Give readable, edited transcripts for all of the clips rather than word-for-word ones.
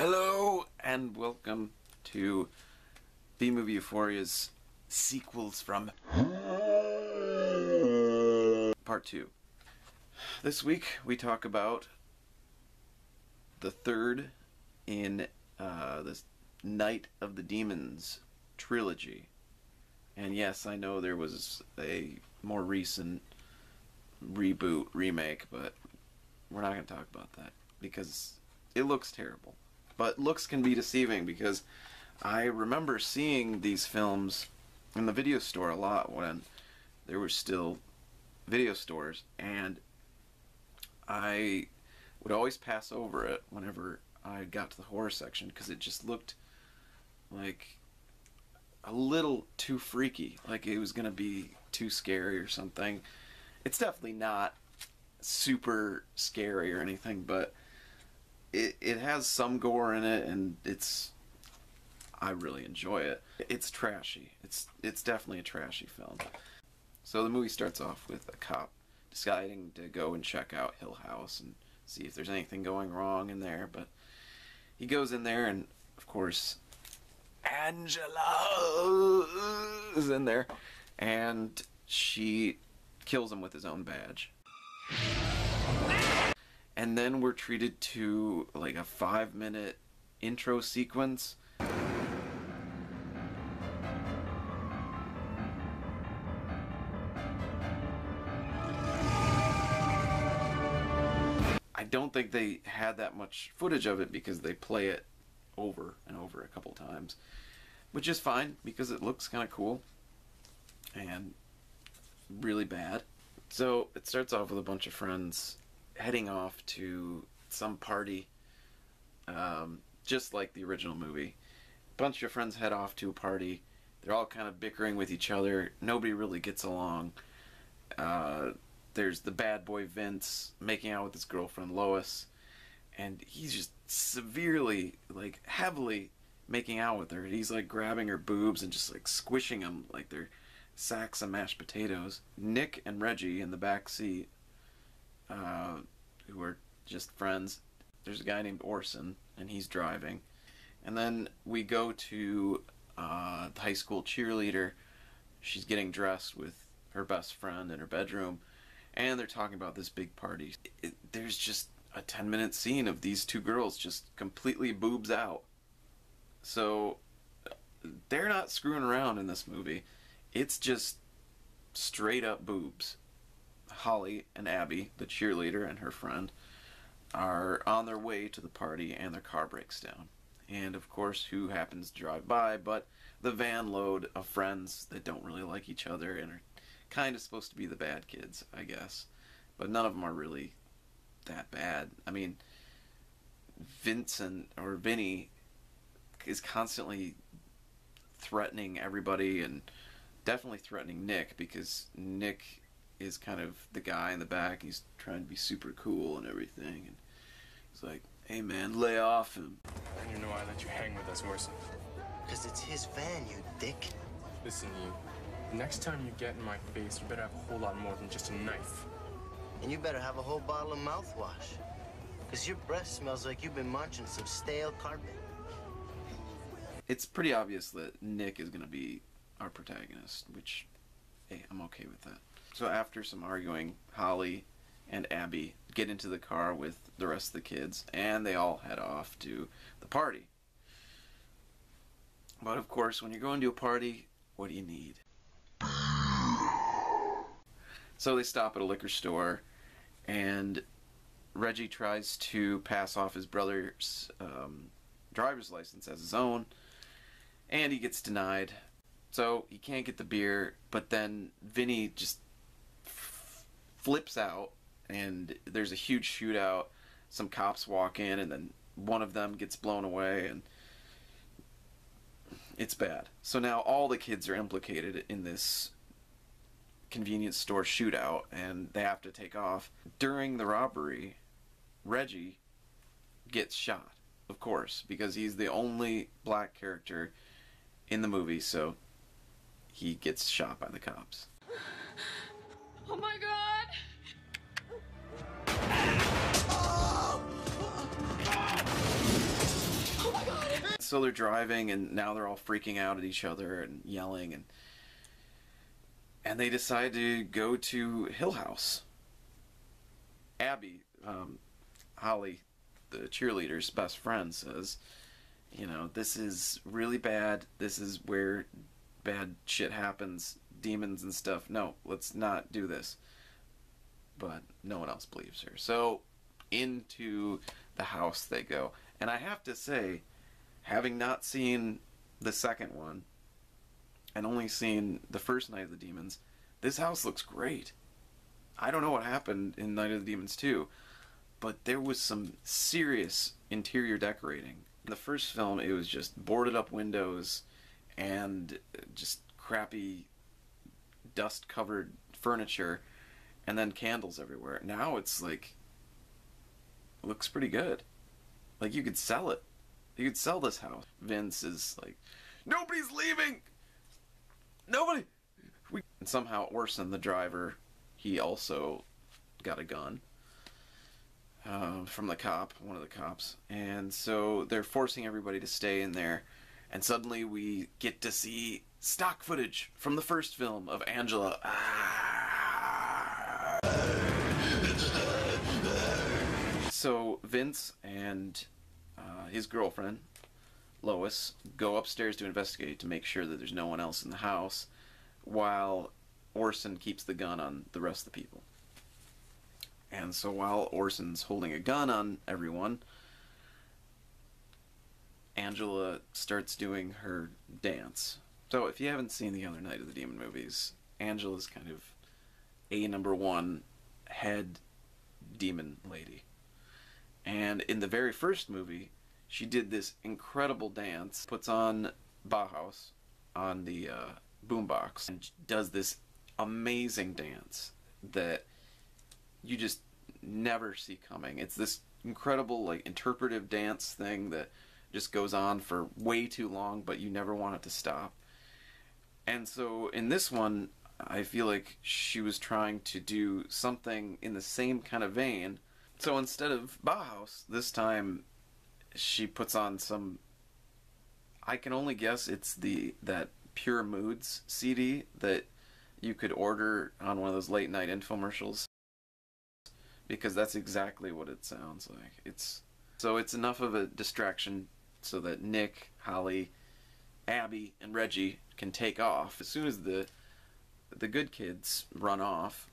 Hello and welcome to B-Movie Euphoria's sequels from Part 2. This week we talk about the third in this Night of the Demons trilogy. And yes, I know there was a more recent reboot, remake, but we're not going to talk about that because it looks terrible. But looks can be deceiving because I remember seeing these films in the video store a lot when there were still video stores, and I would always pass over it whenever I got to the horror section because it just looked like a little too freaky, like it was going to be too scary or something. It's definitely not super scary or anything, but it has some gore in it, and I really enjoy it. It's trashy. It's definitely a trashy film. So the movie starts off with a cop deciding to go and check out Hill House and see if there's anything going wrong in there, but he goes in there and, of course, Angela is in there, and she kills him with his own badge. And then we're treated to like a 5-minute intro sequence. I don't think they had that much footage of it because they play it over and over a couple times, which is fine because it looks kind of cool and really bad. So it starts off with a bunch of friends heading off to some party, just like the original movie. A bunch of friends head off to a party. They're all kind of bickering with each other. Nobody really gets along. There's the bad boy Vince making out with his girlfriend Lois, and he's just severely, like heavily making out with her. He's like grabbing her boobs and just like squishing them like they're sacks of mashed potatoes. Nick and Reggie in the back seat, who are just friends. There's a guy named Orson, and he's driving. And then we go to the high school cheerleader. She's getting dressed with her best friend in her bedroom, and they're talking about this big party. There's just a 10-minute scene of these two girls just completely boobs out. So they're not screwing around in this movie. It's just straight up boobs. Holly and Abby, the cheerleader, and her friend are on their way to the party, and their car breaks down. And of course, who happens to drive by but the van load of friends that don't really like each other and are kind of supposed to be the bad kids, I guess. But none of them are really that bad. I mean, Vinny is constantly threatening everybody, and definitely threatening Nick, because Nick is kind of the guy in the back. He's trying to be super cool and everything, and he's like, "Hey man, lay off him." And you know I let you hang with us, Orson. Because it's his van, you dick. Listen, you. Next time you get in my face, you better have a whole lot more than just a knife. And you better have a whole bottle of mouthwash. Because your breath smells like you've been munching some stale carpet. It's pretty obvious that Nick is going to be our protagonist, which, hey, I'm okay with that. So after some arguing, Holly and Abby get into the car with the rest of the kids, and they all head off to the party. But of course, when you're going to a party, what do you need? So they stop at a liquor store, and Reggie tries to pass off his brother's driver's license as his own, and he gets denied. So he can't get the beer, but then Vinny just flips out, and there's a huge shootout. Some cops walk in, and then one of them gets blown away, and it's bad. So now all the kids are implicated in this convenience store shootout, and they have to take off. During the robbery, Reggie gets shot, of course, because he's the only black character in the movie, so he gets shot by the cops. Oh my God! so they're driving, and now they're all freaking out at each other and yelling, and they decide to go to Hill House. Abby, Holly, the cheerleader's best friend, says, this is really bad. This is where bad shit happens, demons and stuff. No, let's not do this. But no one else believes her. So into the house they go. And I have to say, having not seen the second one and only seen the first Night of the Demons, this house looks great. I don't know what happened in Night of the Demons 2, but there was some serious interior decorating. In the first film, it was just boarded up windows and just crappy dust-covered furniture and then candles everywhere. Now it's like, looks pretty good. Like, you could sell it. You could sell this house. Vince is like, nobody's leaving! Nobody! And somehow Orson, the driver, he also got a gun from the cop, one of the cops. And so they're forcing everybody to stay in there. And suddenly we get to see stock footage from the first film of Angela. So Vince and his girlfriend, Lois, go upstairs to investigate to make sure that there's no one else in the house, while Orson keeps the gun on the rest of the people. And so while Orson's holding a gun on everyone, Angela starts doing her dance. So if you haven't seen the other Night of the Demon movies, Angela's kind of a number one head demon lady. And in the very first movie, she did this incredible dance, puts on Bauhaus on the boombox, and does this amazing dance that you just never see coming. It's this incredible, like, interpretive dance thing that just goes on for way too long, but you never want it to stop. And so in this one, I feel like she was trying to do something in the same kind of vein. So instead of Bauhaus, this time she puts on some, I can only guess it's that Pure Moods CD that you could order on one of those late night infomercials, because that's exactly what it sounds like. It's enough of a distraction so that Nick, Holly, Abby, and Reggie can take off. As soon as the good kids run off,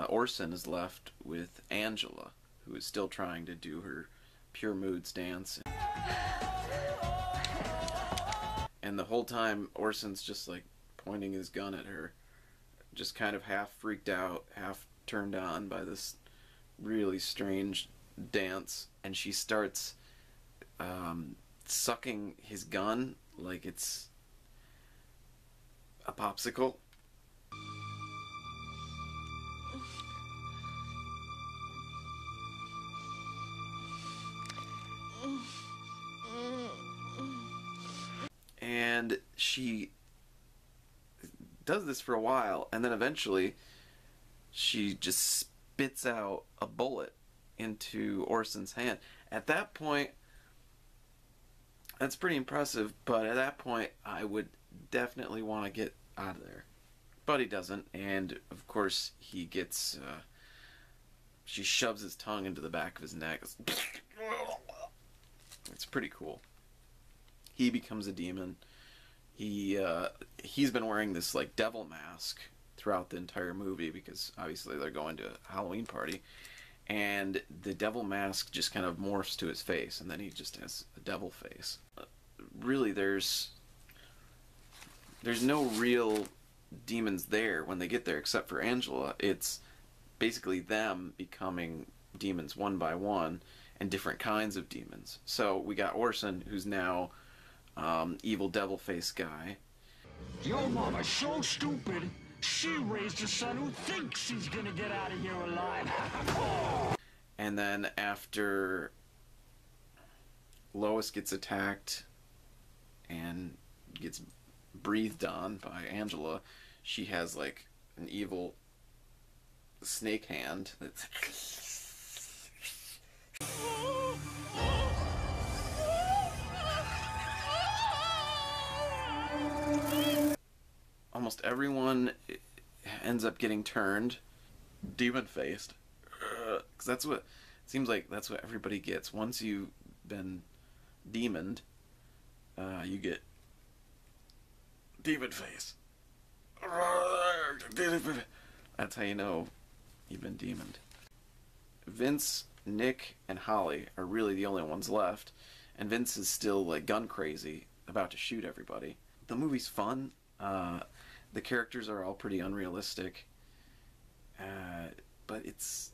Orson is left with Angela, who is still trying to do her Pure Moods dance. And the whole time, Orson's just like pointing his gun at her, just kind of half freaked out, half turned on by this really strange dance. And she starts sucking his gun like it's a popsicle. And she does this for a while, and then eventually she just spits out a bullet into Orson's hand. At that point, that's pretty impressive, but at that point I would definitely want to get out of there. But he doesn't, and of course he gets, she shoves his tongue into the back of his neck. It's pretty cool. He becomes a demon. He's been wearing this like devil mask throughout the entire movie, because obviously they're going to a Halloween party, and the devil mask just kind of morphs to his face, and then he just has a devil face. Really, there's no real demons there when they get there, except for Angela. It's basically them becoming demons one by one, and different kinds of demons. So we got Orson, who's now evil devil face guy. Your mama's so stupid, she raised a son who thinks he's gonna get out of here alive. And then after Lois gets attacked and gets breathed on by Angela, she has like an evil snake hand that's almost everyone ends up getting turned demon-faced. Because that's what... It seems like that's what everybody gets. Once you've been demoned, you get demon face. That's how you know you've been demoned. Vince, Nick, and Holly are really the only ones left, and Vince is still like gun crazy, about to shoot everybody. The movie's fun. The characters are all pretty unrealistic, but it's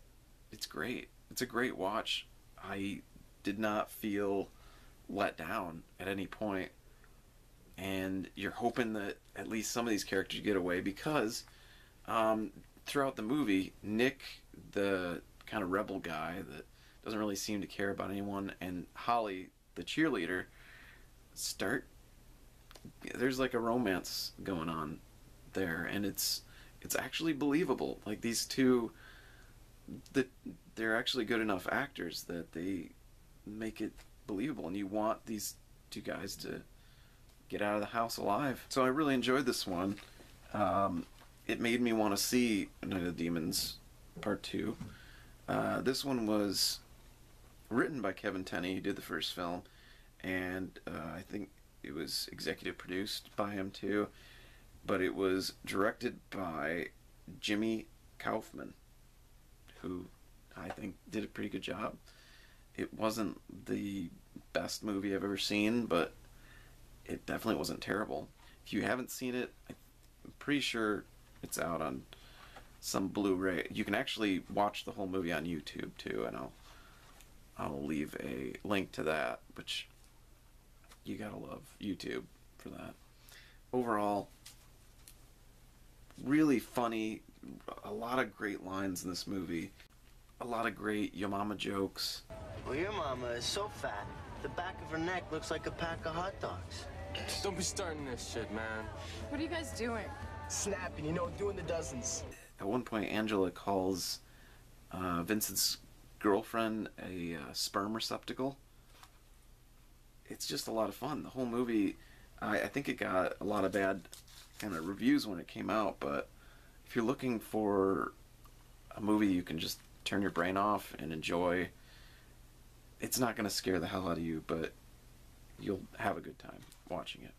great. It's a great watch. I did not feel let down at any point, and you're hoping that at least some of these characters get away, because throughout the movie, Nick, the kind of rebel guy that doesn't really seem to care about anyone, and Holly, the cheerleader, there's like a romance going on there, and it's actually believable. Like, these two, they're actually good enough actors that they make it believable, and you want these two guys to get out of the house alive. So I really enjoyed this one. It made me want to see Night of the Demons Part 2. This one was written by Kevin Tenney, who did the first film, and I think it was executive produced by him too, but it was directed by Jimmy Kaufman, who I think did a pretty good job. It wasn't the best movie I've ever seen, but it definitely wasn't terrible. If you haven't seen it, I'm pretty sure it's out on some Blu-ray. You can actually watch the whole movie on YouTube too, and I'll leave a link to that, which you gotta love YouTube for that. Overall, really funny, a lot of great lines in this movie, a lot of great yo mama jokes. Well, your mama is so fat, the back of her neck looks like a pack of hot dogs. Don't be starting this shit, man. What are you guys doing? Snapping, you know, doing the dozens. At one point, Angela calls Vincent's girlfriend a sperm receptacle. It's just a lot of fun. The whole movie, I think it got a lot of bad kind of reviews when it came out, but if you're looking for a movie you can just turn your brain off and enjoy, it's not going to scare the hell out of you, but you'll have a good time watching it.